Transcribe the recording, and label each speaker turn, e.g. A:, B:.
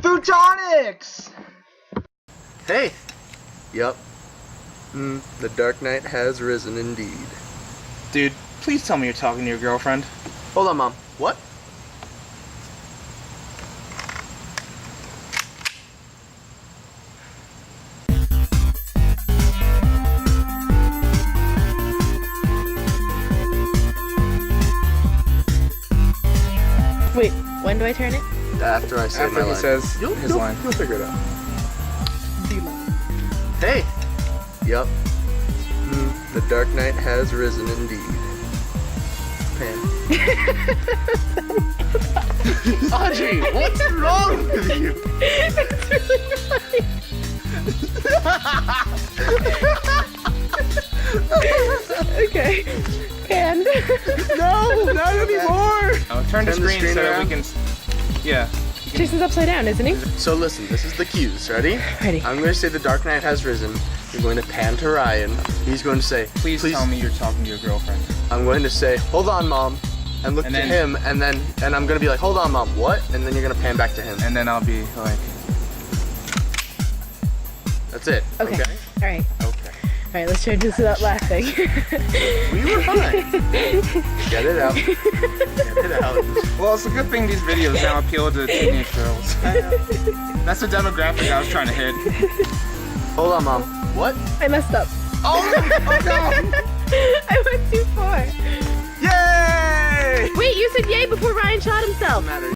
A: Photonics!
B: Hey! Yup. The Dark Knight has risen indeed.
C: Dude, please tell me you're talking to your girlfriend.
B: Hold on, Mom. What?
D: Wait, when do I turn it?
B: After I say my
C: After he
B: line.
C: says his line.
B: You'll figure it out.
D: D-Lo.
B: Hey! Yup. The Dark Knight has risen indeed. Pan. Audrey, what's wrong with you?
D: It's really funny. Okay. And
B: No, not anymore!
C: Oh, turn the
B: Turn the
C: screen
B: screen
C: so that
B: around.
C: we can. Yeah.
D: Jason's upside down, isn't he?
B: So listen, this is the cues. Ready?
D: Ready.
B: I'm going to say the Dark Knight has risen. You're going to pan to Ryan. He's going to say,
C: Please tell me you're talking to your girlfriend.
B: I'm going to say, hold on, Mom. And look
C: And
B: to
C: then-
B: him, and I'm going to be like, hold on, Mom, what? And then you're going to pan back to him.
C: And then I'll be like,
B: That's it.
D: Okay.
B: Okay?
D: Alright.
B: Okay.
D: Alright, let's try to do this without laughing.
B: We were fine. Get it out. Get it out.
C: well, it's a good thing these videos now appeal to teenage girls. That's the demographic I was trying to hit.
B: Hold on, Mom. What?
D: I messed up.
B: Oh no!
D: I went too far.
B: Yay!
D: Wait, you said yay before Ryan shot himself.
B: Matter.